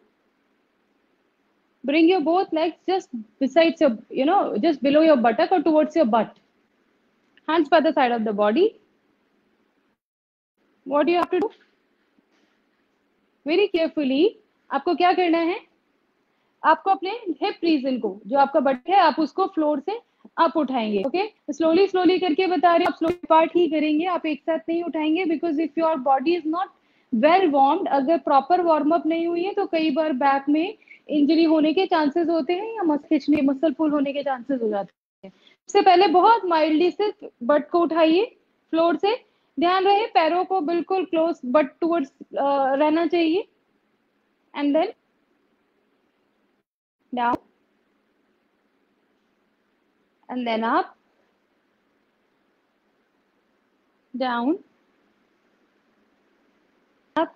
Bring your both legs just besides your, just below your buttock or towards your butt. Hands by the side of the body. What do you have to do? Very carefully, आपको क्या करना है? आपको अपने hip reason को, जो आपका but है, आप उसको फ्लोर से आप उठाएंगे. ओके, स्लोली स्लोली करके बता रही हूँ. आप स्लोली पार्ट ही करेंगे, आप एक साथ नहीं उठाएंगे, because if your body is not well warmed, अगर प्रॉपर वार्म अप नहीं हुई है तो कई बार बैक में इंजरी होने के चांसेस होते हैं, या मसल पुल होने के चांसेस हो जाते हैं. सबसे पहले बहुत माइल्डली से बट को उठाइए फ्लोर से. ध्यान रहे पैरों को बिल्कुल क्लोज बट टूवर्ड्स रहना चाहिए. And then down and then up, down, up.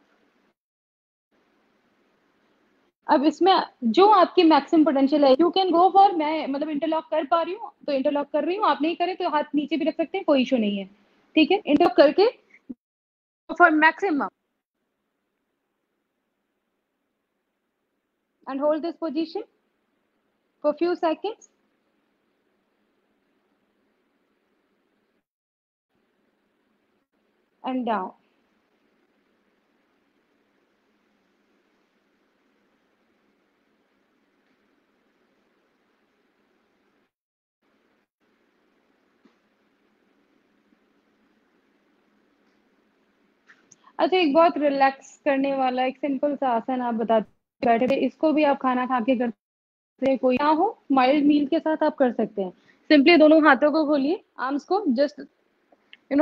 अब इसमें जो आपकी मैक्सिमम पोटेंशियल है, यू कैन गो फॉर, मैं मतलब इंटरलॉक कर पा रही हूँ तो इंटरलॉक कर रही हूँ, आप नहीं करें तो हाथ नीचे भी रख सकते हैं, कोई इशू नहीं है. ठीक है, इंटरलॉक करके for maximum and hold this position for few seconds. And down. अच्छा, एक बहुत रिलैक्स करने वाला एक सिंपल सा आसन आप बताते बैठे थे, इसको भी आप खाना खा के करते हैं, कोई ना हो माइल्ड मील के साथ आप कर सकते हैं. सिंपली दोनों हाथों को खोलिए, आर्म्स को just in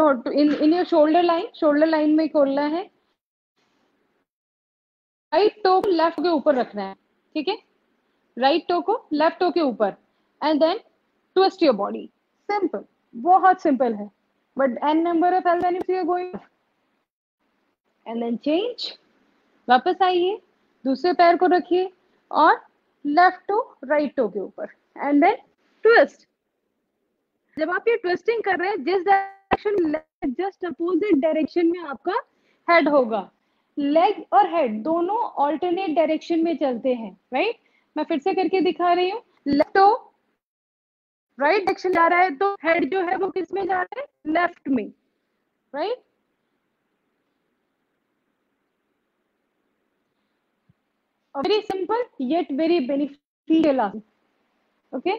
your shoulder line में खोलना है. राइट टो को लेफ्ट के ऊपर रखना है. ठीक है, राइट टो को लेफ्ट टो के ऊपर. And then twist your body. Simple, बहुत सिंपल है, but an number of health benefits you are going. And then change, वापस आइए, दूसरे पैर को रखिए और लेफ्ट टो राइट टो के ऊपर. And then twist. जब आप ये ट्विस्टिंग कर रहे हैं, जिस डायरेक्शन, जस्ट अपोजिट डायरेक्शन में आपका हेड होगा. लेग और हेड दोनों ऑल्टरनेट डायरेक्शन में चलते हैं. राइट, मैं फिर से करके दिखा रही हूँ. लेफ्ट टो राइट डायरेक्शन जा रहा है तो हेड जो है वो किस में जा रहा है? लेफ्ट में. Right, very simple yet very beneficial asana. Okay,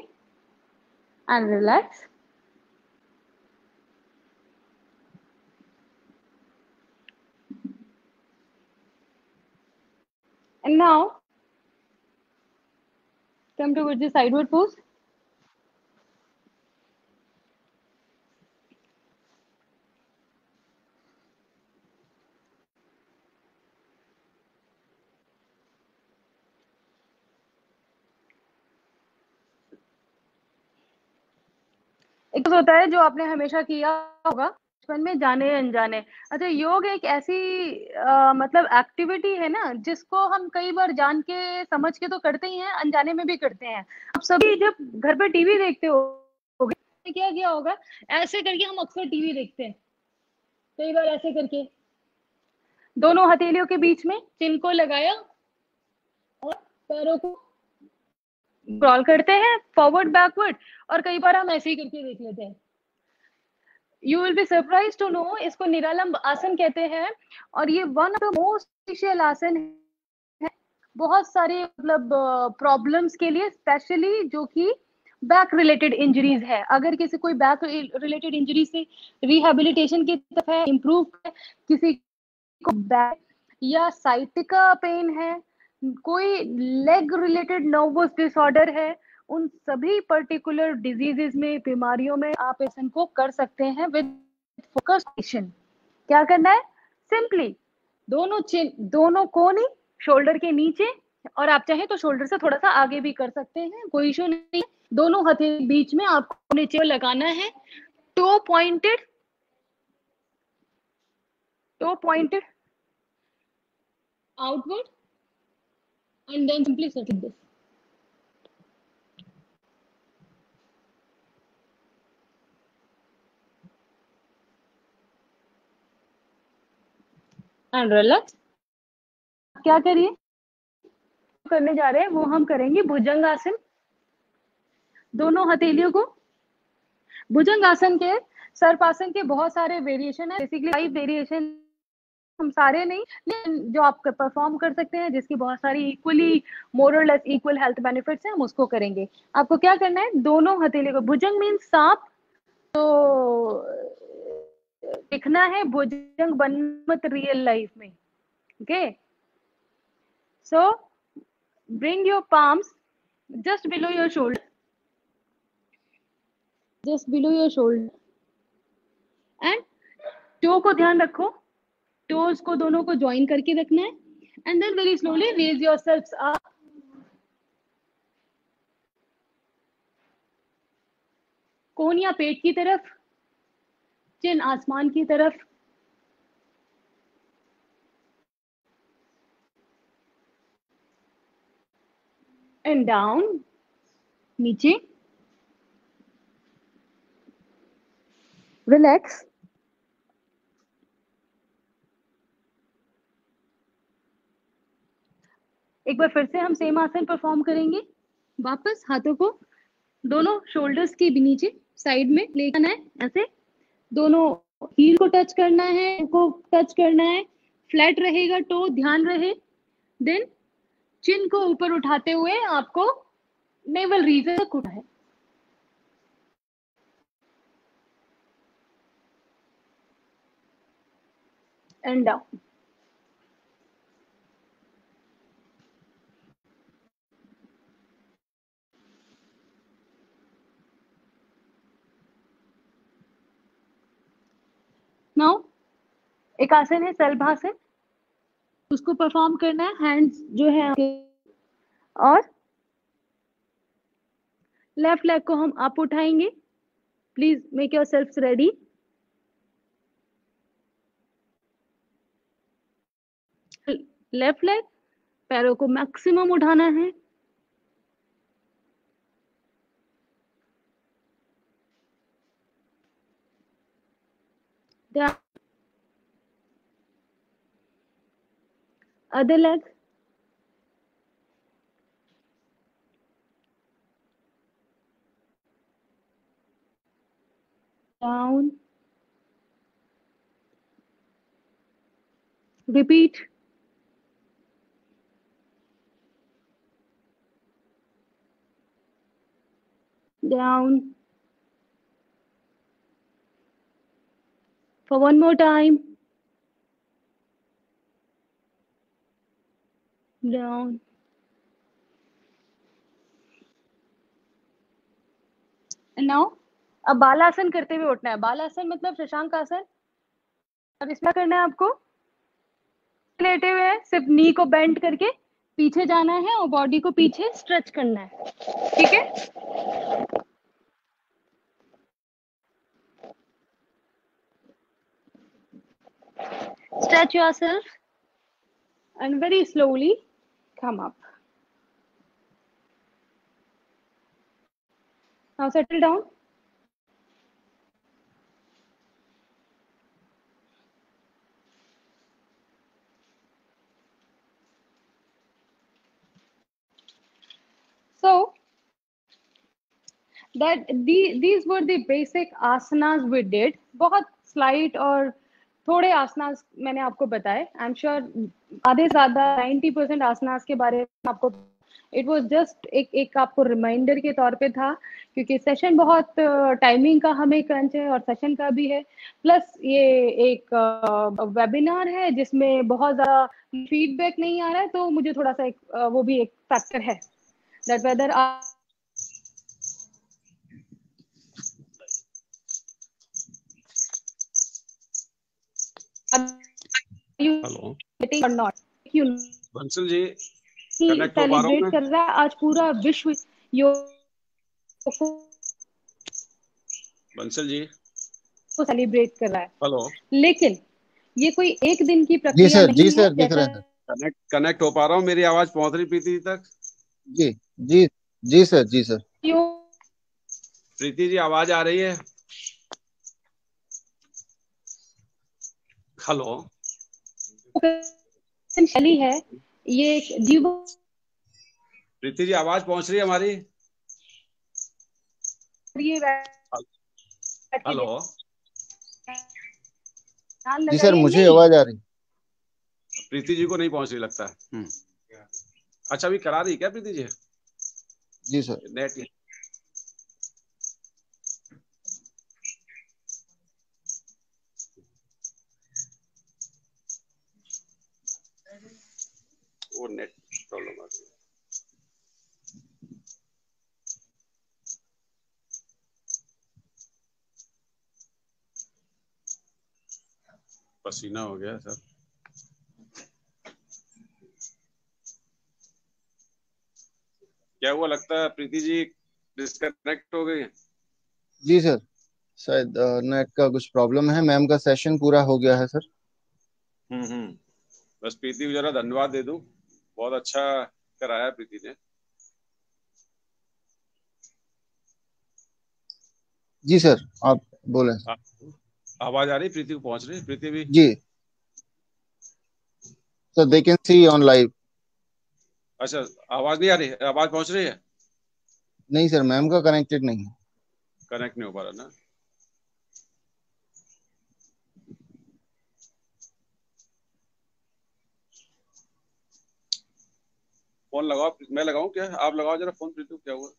and relax. And now come towards the sideward pose. एक होता है जो आपने हमेशा किया होगा बचपन में, जाने अनजाने. अच्छा, योग एक ऐसी मतलब एक्टिविटी है ना, जिसको हम कई बार जान के समझ के तो करते ही हैं, अनजाने में भी करते हैं. आप सभी जब घर पे टीवी देखते हो, क्या किया होगा, ऐसे करके हम अक्सर टीवी देखते हैं. कई बार ऐसे करके दोनों हथेलियों के बीच में चिन को लगाया और पैरों को क्रॉल करते हैं फॉरवर्ड बैकवर्ड, और कई बार हम ऐसे ही करके देख लेते हैं. You will be surprise to know, इसको निरालंब आसन कहते हैं, और ये one of the most beneficial asana है बहुत सारे मतलब प्रॉब्लम्स के लिए, स्पेशली जो कि बैक रिलेटेड इंजरीज है. अगर किसी कोई बैक रिलेटेड इंजरी से रिहेबिलिटेशन की तरफ है, इम्प्रूव है, किसी को बैक या साइटिका पेन है, कोई लेग रिलेटेड नर्वस डिसऑर्डर है, उन सभी पर्टिकुलर डिजीजेस में, बीमारियों में आप आसन को कर सकते हैं विद फोकस. क्या करना है? सिंपली दोनों कोनी शोल्डर के नीचे, और आप चाहे तो शोल्डर से थोड़ा सा आगे भी कर सकते हैं, कोई इशू नहीं. दोनों हथेली बीच में आपको नीचे लगाना है. Toe pointed outward, and then simply sit like this. And relax. क्या करिए, करने जा रहे हैं वो हम करेंगे भुजंगासन। दोनों हथेलियों को, भुजंगासन के सर्पासन के बहुत सारे वेरिएशन है, बेसिकली 5 वेरिएशन, हम सारे नहीं लेकिन जो आप परफॉर्म कर सकते हैं, जिसकी बहुत सारी इक्वली मोर और लेस इक्वल हेल्थ बेनिफिट्स हैं, हम उसको करेंगे। आपको क्या करना है, दोनों हथेली को, भुजंग मीन्स सांप, तो दिखना है भुजंग बन मत रियल लाइफ में। Okay, so bring your palms just below your shoulder, just below your shoulder, and toe को ध्यान रखो, टोज को दोनों को ज्वाइन करके रखना है, and then very slowly raise yourselves up, कोहनियां पेट की तरफ, चिन आसमान की तरफ, एंड डाउन, नीचे, रिलैक्स। एक बार फिर से हम सेम आसन परफॉर्म करेंगे। वापस हाथों को दोनों शोल्डर्स के भी नीचे साइड में लेकर आना है, ऐसे दोनों हील को टच करना है, को टच करना है, फ्लैट रहेगा टो, ध्यान रहे। देन चिन को ऊपर उठाते हुए आपको नेवल रीजन तक उठा है, एंड डाउन। नाउ एक आसन है सलभासन, उसको परफॉर्म करना है। हैंड्स जो है आपके, और लेफ्ट लेग को हम अप उठाएंगे। Please make your self ready. Left leg, पैरों को मैक्सिमम उठाना है, other leg, down, repeat, down, for one more time, down, and now अब बालासन करते हुए उठना है। बालासन मतलब शशांक आसन। अब इसमें करना है आपको, लेटे हुए हैं, सिर्फ नी को बेंड करके पीछे जाना है और बॉडी को पीछे स्ट्रेच करना है, ठीक है। Stretch yourself and very slowly come up. Now settle down. So that these were the basic asanas we did. बहुत स्लाइट और थोड़े आसनास मैंने आपको बताए। आई एम श्योर आधे ज्यादा 90% आसनास के बारे में आपको, इट वाज जस्ट एक आपको रिमाइंडर के तौर पे था, क्योंकि सेशन बहुत टाइमिंग का हमें क्रंच है और सेशन का भी है, प्लस ये एक वेबिनार है जिसमें बहुत ज्यादा फीडबैक नहीं आ रहा है, तो मुझे थोड़ा सा वो भी एक फैक्टर है that whether hello or not, you Bansal ji, connect हो पा रहा हूँ सेलिब्रेट मैं? कर रहा है आज पूरा विश्व योग को बंसल जी, सेलिब्रेट कर रहा है, हेलो, लेकिन ये कोई एक दिन की जी प्रक्रिया सर, जी नहीं है। सर, दिख जैसा रहे हैं सर। कनेक्ट हो पा रहा हूँ? मेरी आवाज पहुंच रही प्रीति जी तक? जी जी जी सर, जी सर। प्रीति जी, आवाज आ रही है? हेलो, शैली है, ये एक जीवन प्रीति जी आवाज पहुंच रही है हमारी? ये हेलो। जी सर, मुझे आवाज आ रही। प्रीति जी को नहीं पहुंच रही लगता है। अच्छा, अभी करा रही क्या प्रीति जी? जी सर। नेट वो नेट प्रॉब्लम आ रही है। पसीना हो गया सर। क्या हुआ, लगता है प्रीति जी डिस्कनेक्ट हो गई? जी सर, शायद नेट का कुछ प्रॉब्लम है। मैम का सेशन पूरा हो गया है सर। बस प्रीति को जरा धन्यवाद दे दूं, बहुत अच्छा कराया प्रीति ने। जी सर, आप बोले। आवाज आ रही प्रीति को? पहुंच रही प्रीति भी? जी sir, they can see on live. अच्छा, आवाज नहीं आ रही? आवाज पहुंच रही है? नहीं सर, मैम का कनेक्टेड नहीं है। कनेक्ट नहीं हो पा रहा ना? फोन लगाओ, मैं लगाऊं क्या? आप लगाओ जरा फोन प्रीति को, क्या हुआ?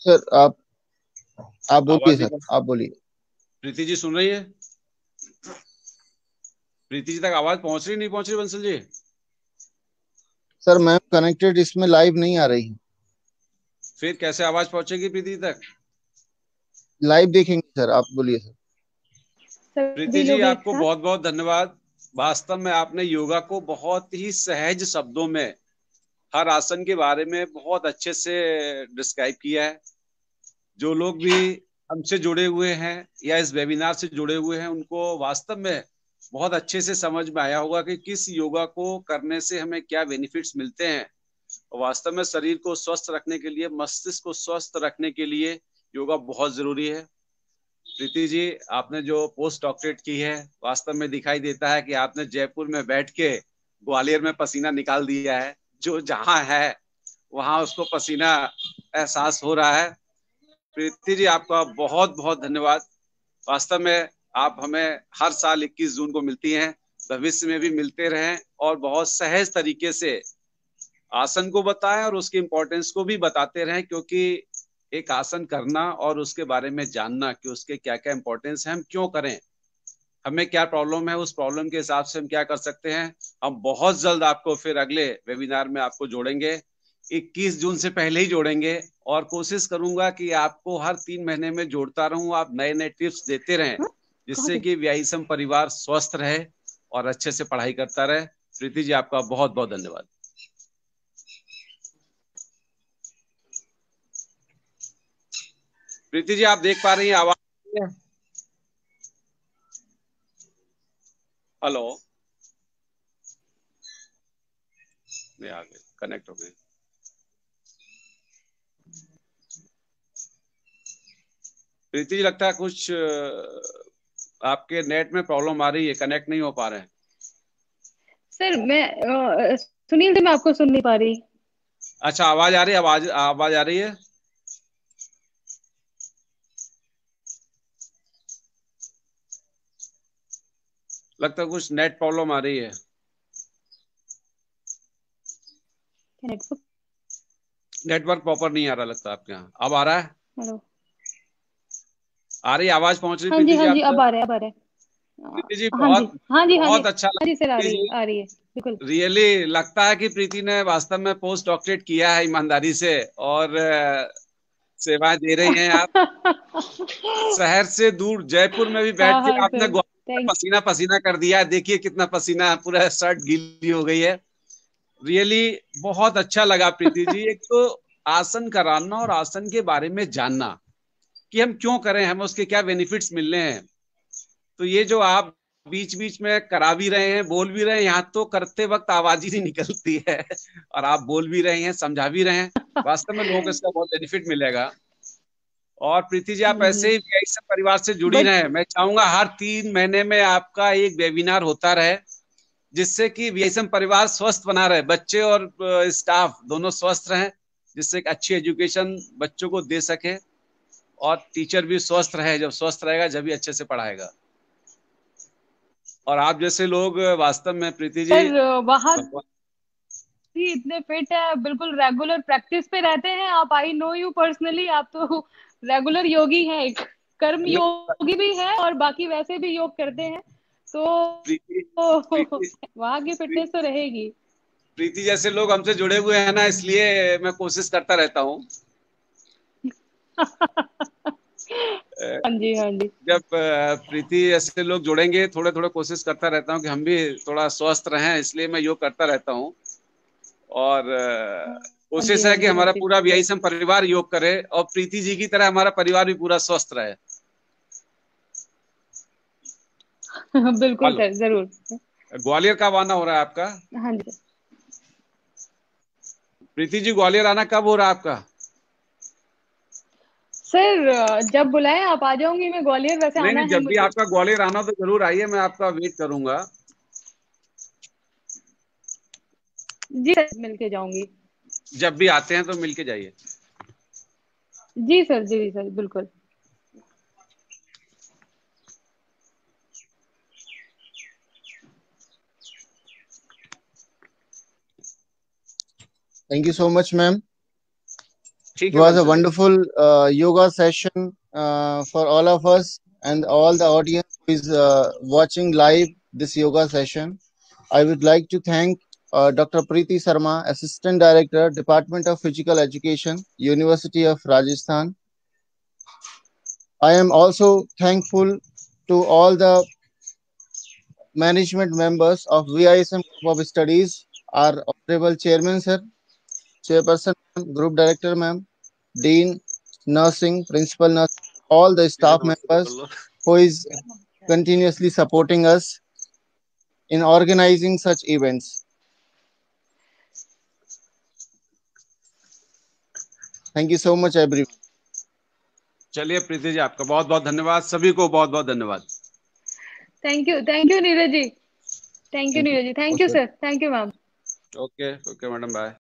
सर आप बोलिए आवाज नहीं सर, आप बोलिए। प्रीति जी सुन रही है? प्रीति जी तक आवाज पहुंच रही नहीं पहुंच रही Bansal ji? Sir ma'am connected इसमें लाइव नहीं आ रही है। फिर कैसे आवाज पहुंचेगी प्रीति जी तक? लाइव देखेंगे सर, आप बोलिए सर। प्रीति जी आपको बहुत बहुत धन्यवाद। वास्तव में आपने योगा को बहुत ही सहज शब्दों में हर आसन के बारे में बहुत अच्छे से डिस्क्राइब किया है। जो लोग भी हमसे जुड़े हुए हैं या इस वेबिनार से जुड़े हुए हैं, उनको वास्तव में बहुत अच्छे से समझ में आया होगा कि किस योगा को करने से हमें क्या बेनिफिट्स मिलते हैं। और वास्तव में शरीर को स्वस्थ रखने के लिए, मस्तिष्क को स्वस्थ रखने के लिए योगा बहुत जरूरी है। प्रीति जी, आपने जो पोस्ट डॉक्टरेट की है, वास्तव में दिखाई देता है कि आपने जयपुर में बैठ के ग्वालियर में पसीना निकाल दिया है। जो जहां है वहां उसको पसीना एहसास हो रहा है। प्रीति जी आपका बहुत बहुत धन्यवाद। वास्तव में आप हमें हर साल 21 जून को मिलती हैं, भविष्य में भी मिलते रहें और बहुत सहज तरीके से आसन को बताएं और उसकी इम्पोर्टेंस को भी बताते रहें, क्योंकि एक आसन करना और उसके बारे में जानना कि उसके क्या क्या इम्पोर्टेंस है, हम क्यों करें, हमें क्या प्रॉब्लम है, उस प्रॉब्लम के हिसाब से हम क्या कर सकते हैं। हम बहुत जल्द आपको फिर अगले वेबिनार में आपको जोड़ेंगे, 21 जून से पहले ही जोड़ेंगे और कोशिश करूंगा कि आपको हर 3 महीने में जोड़ता रहूं, आप नए नए टिप्स देते रहें, जिससे कि व्यायाम परिवार स्वस्थ रहे और अच्छे से पढ़ाई करता रहे। प्रीति जी आपका बहुत बहुत धन्यवाद। प्रीति जी आप देख पा रही हैं आवाज? हेलो, मैं आ गई, कनेक्ट हो गई। प्रीति जी लगता है कुछ आपके नेट में प्रॉब्लम आ रही है, कनेक्ट नहीं हो पा रहे हैं। सर मैं सुनील जी, मैं आपको सुन नहीं पा रही। अच्छा, आवाज आ रही है? आवाज आ रही है? लगता है कुछ नेट प्रॉब्लम आ रही है। नेटवर्क प्रॉपर नहीं आ रहा लगता है आपके यहाँ। अब आ रहा है? हेलो, आ रही आवाज? पहुंच रही हाँ जी, प्रीति जी हाँ जी, आप अब तक? आ रहे हैं, अब आ रहे हैं। प्रीति जी हाँ जी, बहुत हाँ जी, हाँ जी, बहुत अच्छा हाँ जी सर, आ लगा। रही है, आ रही है, बिल्कुल। रियली लगता है कि प्रीति ने वास्तव में पोस्ट डॉक्टरेट किया है ईमानदारी से और सेवाएं दे रही हैं आप। शहर से दूर जयपुर में भी बैठ हाँ के हाँ आपने सर, ग्वालियर में थैंक। पसीना पसीना कर दिया है। देखिए कितना पसीना, पूरा शर्ट गीली हो गई है। रियली बहुत अच्छा लगा प्रीति जी। एक तो आसन कराना और आसन के बारे में जानना कि हम क्यों करें, हमें उसके क्या बेनिफिट्स मिल रहे हैं। तो ये जो आप बीच बीच में करा भी रहे हैं, बोल भी रहे हैं, यहाँ तो करते वक्त आवाज ही नहीं निकलती है और आप बोल भी रहे हैं, समझा भी रहे हैं। वास्तव में लोगों को इसका बहुत बेनिफिट मिलेगा। और प्रीति जी, आप ऐसे ही वीआईएसएम परिवार से जुड़ी रहे। मैं चाहूंगा हर 3 महीने में आपका एक वेबिनार होता रहे, जिससे कि वीआईएसएम परिवार स्वस्थ बना रहे, बच्चे और स्टाफ दोनों स्वस्थ रहें, जिससे एक अच्छी एजुकेशन बच्चों को दे सके और टीचर भी स्वस्थ रहे। जब स्वस्थ रहेगा जब भी अच्छे से पढ़ाएगा। और आप जैसे लोग वास्तव में प्रीति जी वहाँ भी इतने फिट है, बिल्कुल रेगुलर प्रैक्टिस पे रहते हैं आप। आई नो यू पर्सनली, आप तो रेगुलर योगी हैं, एक कर्म योगी भी है और बाकी वैसे भी योग करते हैं, तो वहाँ की फिटनेस तो रहेगी। प्रीति जैसे लोग हमसे जुड़े हुए हैं ना, इसलिए मैं कोशिश करता रहता हूँ। हाँ जी, हाँ जी। जब प्रीति ऐसे लोग जुड़ेंगे, थोड़े थोड़े कोशिश करता रहता हूँ कि हम भी थोड़ा स्वस्थ रहें, इसलिए मैं योग करता रहता हूँ। और कोशिश है कि हमारा पूरा वीआईएसएम परिवार योग करे और प्रीति जी की तरह हमारा परिवार भी पूरा स्वस्थ रहे। बिल्कुल सर, जरूर। ग्वालियर कब आना हो रहा है आपका? हाँ जी प्रीति जी, ग्वालियर आना कब हो रहा है आपका? सर, जब बुलाएं आप आ जाऊंगी मैं ग्वालियर। वैसे आना है जब मुझे। भी आपका ग्वालियर आना तो जरूर आइए, मैं आपका वेट करूंगा। जी सर, मिलके जाऊंगी। जब भी आते हैं तो मिलके जाइए। जी सर, जी सर, बिल्कुल। Thank you so much, ma'am. It was a wonderful yoga session for all of us and all the audience who is watching live this yoga session. I would like to thank Dr. Preeti Sarma, Assistant Director, Department of Physical Education, University of Rajasthan. I am also thankful to all the management members of VISM Group of Studies, our Honorable Chairman, Sir, Chairperson, Group Director, Ma'am, Dean, Nursing, Principal Nurse, all the staff members who is continuously supporting us in organizing such events. Thank you so much, everyone. चलिए प्रीति जी, आपका बहुत बहुत धन्यवाद। सभी को बहुत बहुत धन्यवाद। Thank you Neeraj ji. Thank you Neeraj ji. Thank you sir. Thank you ma'am. Okay madam, bye.